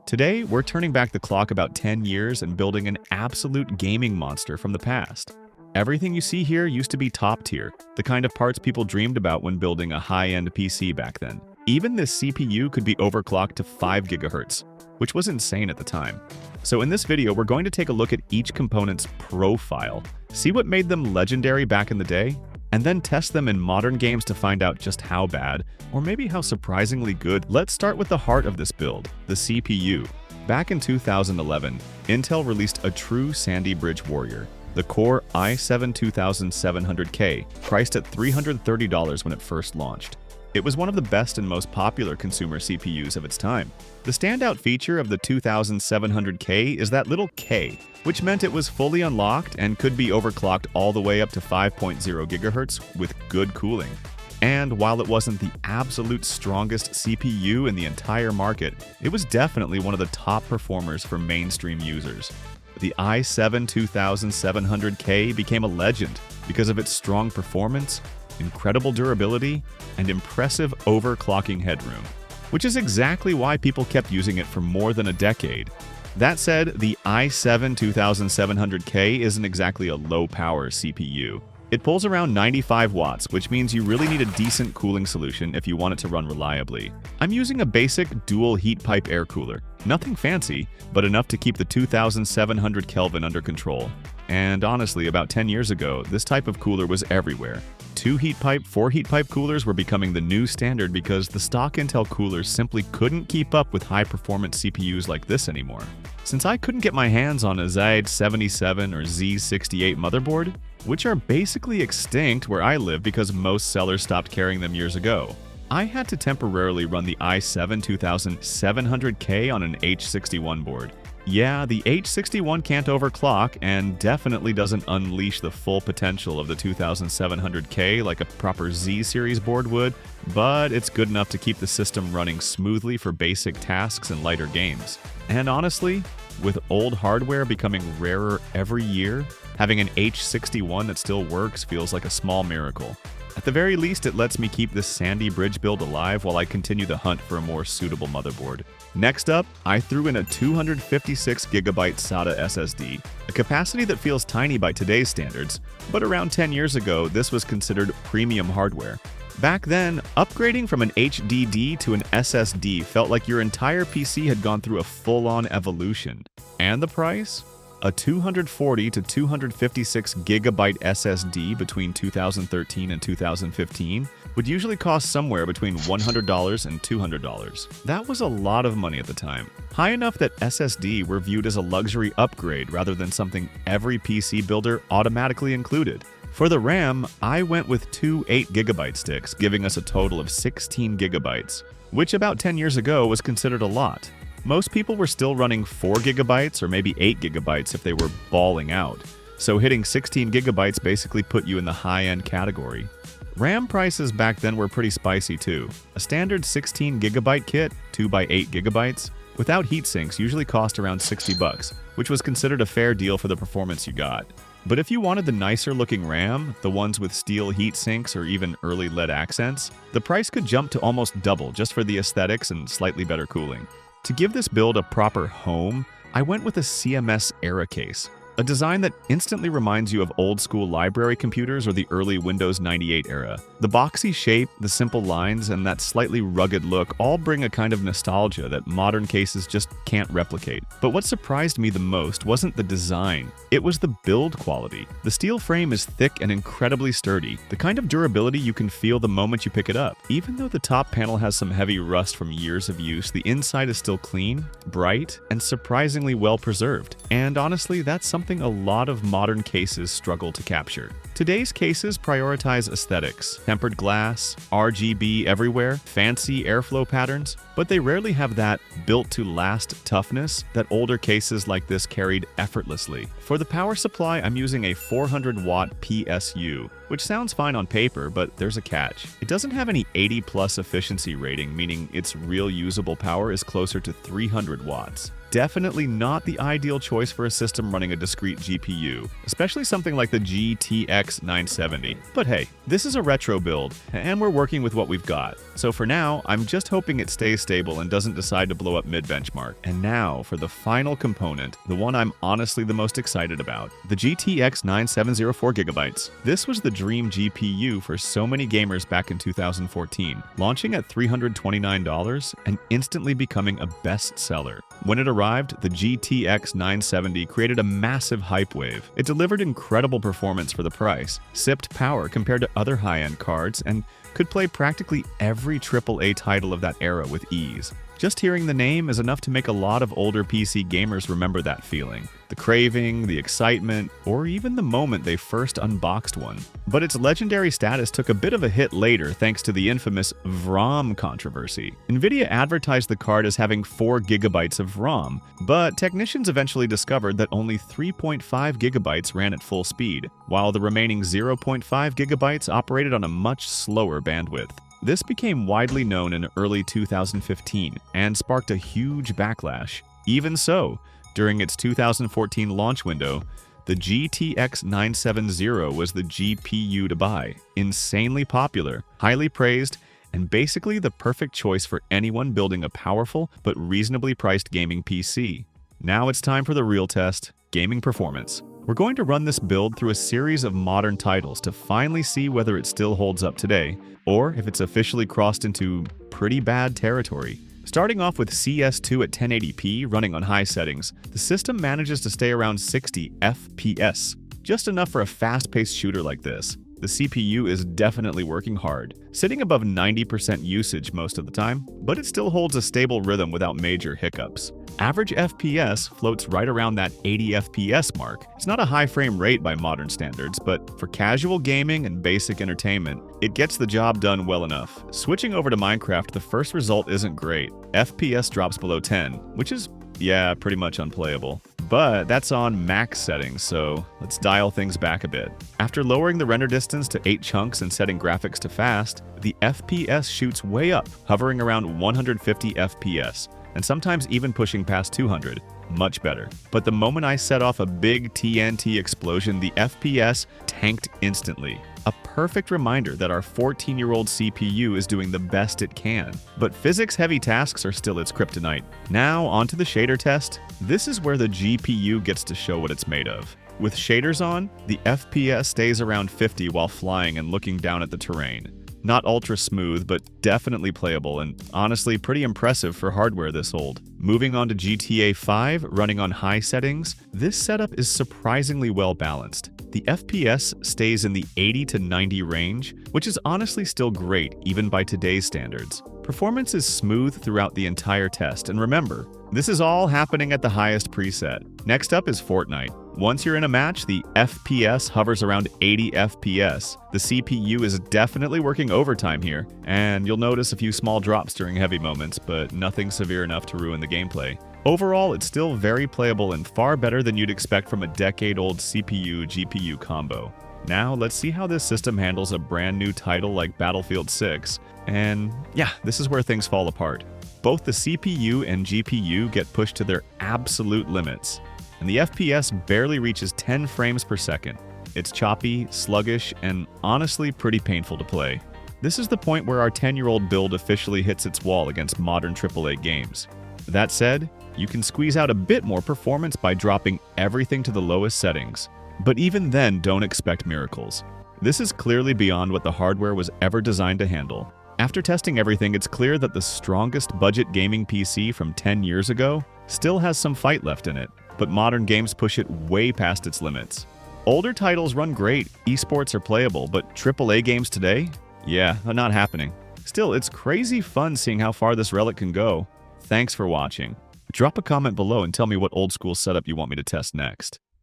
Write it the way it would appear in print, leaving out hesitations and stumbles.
Today, we're turning back the clock about 10 years and building an absolute gaming monster from the past. Everything you see here used to be top tier, the kind of parts people dreamed about when building a high-end PC back then. Even this CPU could be overclocked to 5 GHz, which was insane at the time. So in this video, we're going to take a look at each component's profile, see what made them legendary back in the day, and then test them in modern games to find out just how bad, or maybe how surprisingly good. Let's start with the heart of this build, the CPU. Back in 2011, Intel released a true Sandy Bridge warrior, the Core i7-2700K, priced at $330 when it first launched. It was one of the best and most popular consumer CPUs of its time. The standout feature of the 2700K is that little K, which meant it was fully unlocked and could be overclocked all the way up to 5.0 GHz with good cooling. And while it wasn't the absolute strongest CPU in the entire market, it was definitely one of the top performers for mainstream users. The i7-2700K became a legend because of its strong performance, incredible durability, and impressive overclocking headroom, which is exactly why people kept using it for more than a decade. That said, the i7-2700K isn't exactly a low-power CPU. It pulls around 95 watts, which means you really need a decent cooling solution if you want it to run reliably. I'm using a basic dual heat pipe air cooler. Nothing fancy, but enough to keep the 2700 Kelvin under control. And honestly, about 10 years ago, this type of cooler was everywhere. 4 heat pipe coolers were becoming the new standard because the stock Intel coolers simply couldn't keep up with high-performance CPUs like this anymore. Since I couldn't get my hands on a Z77 or Z68 motherboard, which are basically extinct where I live because most sellers stopped carrying them years ago, I had to temporarily run the i7-2700K on an H61 board. Yeah, the H61 can't overclock and definitely doesn't unleash the full potential of the 2700K like a proper Z-series board would, but it's good enough to keep the system running smoothly for basic tasks and lighter games. And honestly, with old hardware becoming rarer every year, having an H61 that still works feels like a small miracle. At the very least, it lets me keep this Sandy Bridge build alive while I continue the hunt for a more suitable motherboard. Next up, I threw in a 256GB SATA SSD, a capacity that feels tiny by today's standards, but around 10 years ago, this was considered premium hardware. Back then, upgrading from an HDD to an SSD felt like your entire PC had gone through a full-on evolution. And the price? A 240 to 256 gigabyte SSD between 2013 and 2015 would usually cost somewhere between $100 and $200. That was a lot of money at the time. High enough that SSD were viewed as a luxury upgrade rather than something every PC builder automatically included. For the RAM, I went with 2 8GB sticks, giving us a total of 16 gigabytes, which about 10 years ago was considered a lot. Most people were still running 4 gigabytes or maybe 8 gigabytes if they were balling out, so hitting 16 gigabytes basically put you in the high-end category. RAM prices back then were pretty spicy too. A standard 16 gigabyte kit, 2x8 gigabytes, without heatsinks usually cost around $60, which was considered a fair deal for the performance you got. But if you wanted the nicer looking RAM, the ones with steel heat sinks or even early LED accents, the price could jump to almost double just for the aesthetics and slightly better cooling. To give this build a proper home, I went with a CMS era case, a design that instantly reminds you of old-school library computers or the early Windows 98 era. The boxy shape, the simple lines, and that slightly rugged look all bring a kind of nostalgia that modern cases just can't replicate. But what surprised me the most wasn't the design, it was the build quality. The steel frame is thick and incredibly sturdy, the kind of durability you can feel the moment you pick it up. Even though the top panel has some heavy rust from years of use, the inside is still clean, bright, and surprisingly well preserved. And honestly, that's something a lot of modern cases struggle to capture. Today's cases prioritize aesthetics, tempered glass, RGB everywhere, fancy airflow patterns, but they rarely have that built-to-last toughness that older cases like this carried effortlessly. For the power supply, I'm using a 400-watt PSU, which sounds fine on paper, but there's a catch. It doesn't have any 80+ efficiency rating, meaning its real usable power is closer to 300 watts. definitely not the ideal choice for a system running a discrete GPU, especially something like the GTX 970. But hey, this is a retro build, and we're working with what we've got. So for now, I'm just hoping it stays stable and doesn't decide to blow up mid-benchmark. And now for the final component, the one I'm honestly the most excited about, the GTX 9704 GB. This was the dream GPU for so many gamers back in 2014, launching at $329 and instantly becoming a bestseller. When it arrived, the GTX 970 created a massive hype wave. It delivered incredible performance for the price, sipped power compared to other high-end cards, and could play practically every AAA title of that era with ease. Just hearing the name is enough to make a lot of older PC gamers remember that feeling. The craving, the excitement, or even the moment they first unboxed one. But its legendary status took a bit of a hit later thanks to the infamous VROM controversy. Nvidia advertised the card as having 4 GB of ROM, but technicians eventually discovered that only 3.5 GB ran at full speed, while the remaining 0.5 GB operated on a much slower bandwidth. This became widely known in early 2015 and sparked a huge backlash. Even so, during its 2014 launch window, the GTX 970 was the GPU to buy, insanely popular, highly praised, and basically the perfect choice for anyone building a powerful but reasonably priced gaming PC. Now it's time for the real test, gaming performance. We're going to run this build through a series of modern titles to finally see whether it still holds up today, or if it's officially crossed into pretty bad territory. Starting off with CS2 at 1080p running on high settings, the system manages to stay around 60 FPS, just enough for a fast-paced shooter like this. The CPU is definitely working hard, sitting above 90% usage most of the time, but it still holds a stable rhythm without major hiccups. Average FPS floats right around that 80 FPS mark. It's not a high frame rate by modern standards, but for casual gaming and basic entertainment, it gets the job done well enough. Switching over to Minecraft, the first result isn't great. FPS drops below 10, which is, yeah, pretty much unplayable. But that's on max settings, so let's dial things back a bit. After lowering the render distance to 8 chunks and setting graphics to fast, the FPS shoots way up, hovering around 150 FPS, and sometimes even pushing past 200. Much better. But the moment I set off a big TNT explosion, the FPS tanked instantly. A perfect reminder that our 14-year-old CPU is doing the best it can. But physics-heavy tasks are still its kryptonite. Now, onto the shader test. This is where the GPU gets to show what it's made of. With shaders on, the FPS stays around 50 while flying and looking down at the terrain. Not ultra smooth, but definitely playable and honestly pretty impressive for hardware this old. Moving on to GTA 5, running on high settings, this setup is surprisingly well balanced. The FPS stays in the 80 to 90 range, which is honestly still great even by today's standards. Performance is smooth throughout the entire test, and remember, this is all happening at the highest preset. Next up is Fortnite. Once you're in a match, the FPS hovers around 80 FPS. The CPU is definitely working overtime here, and you'll notice a few small drops during heavy moments, but nothing severe enough to ruin the gameplay. Overall, it's still very playable and far better than you'd expect from a decade-old CPU-GPU combo. Now, let's see how this system handles a brand new title like Battlefield 6. And yeah, this is where things fall apart. Both the CPU and GPU get pushed to their absolute limits, and the FPS barely reaches 10 frames per second. It's choppy, sluggish, and honestly pretty painful to play. This is the point where our 10-year-old build officially hits its wall against modern AAA games. That said, you can squeeze out a bit more performance by dropping everything to the lowest settings. But even then, don't expect miracles. This is clearly beyond what the hardware was ever designed to handle. After testing everything, it's clear that the strongest budget gaming PC from 10 years ago still has some fight left in it, but modern games push it way past its limits. Older titles run great, esports are playable, but AAA games today? Yeah, they're not happening. Still, it's crazy fun seeing how far this relic can go. Thanks for watching. Drop a comment below and tell me what old school setup you want me to test next.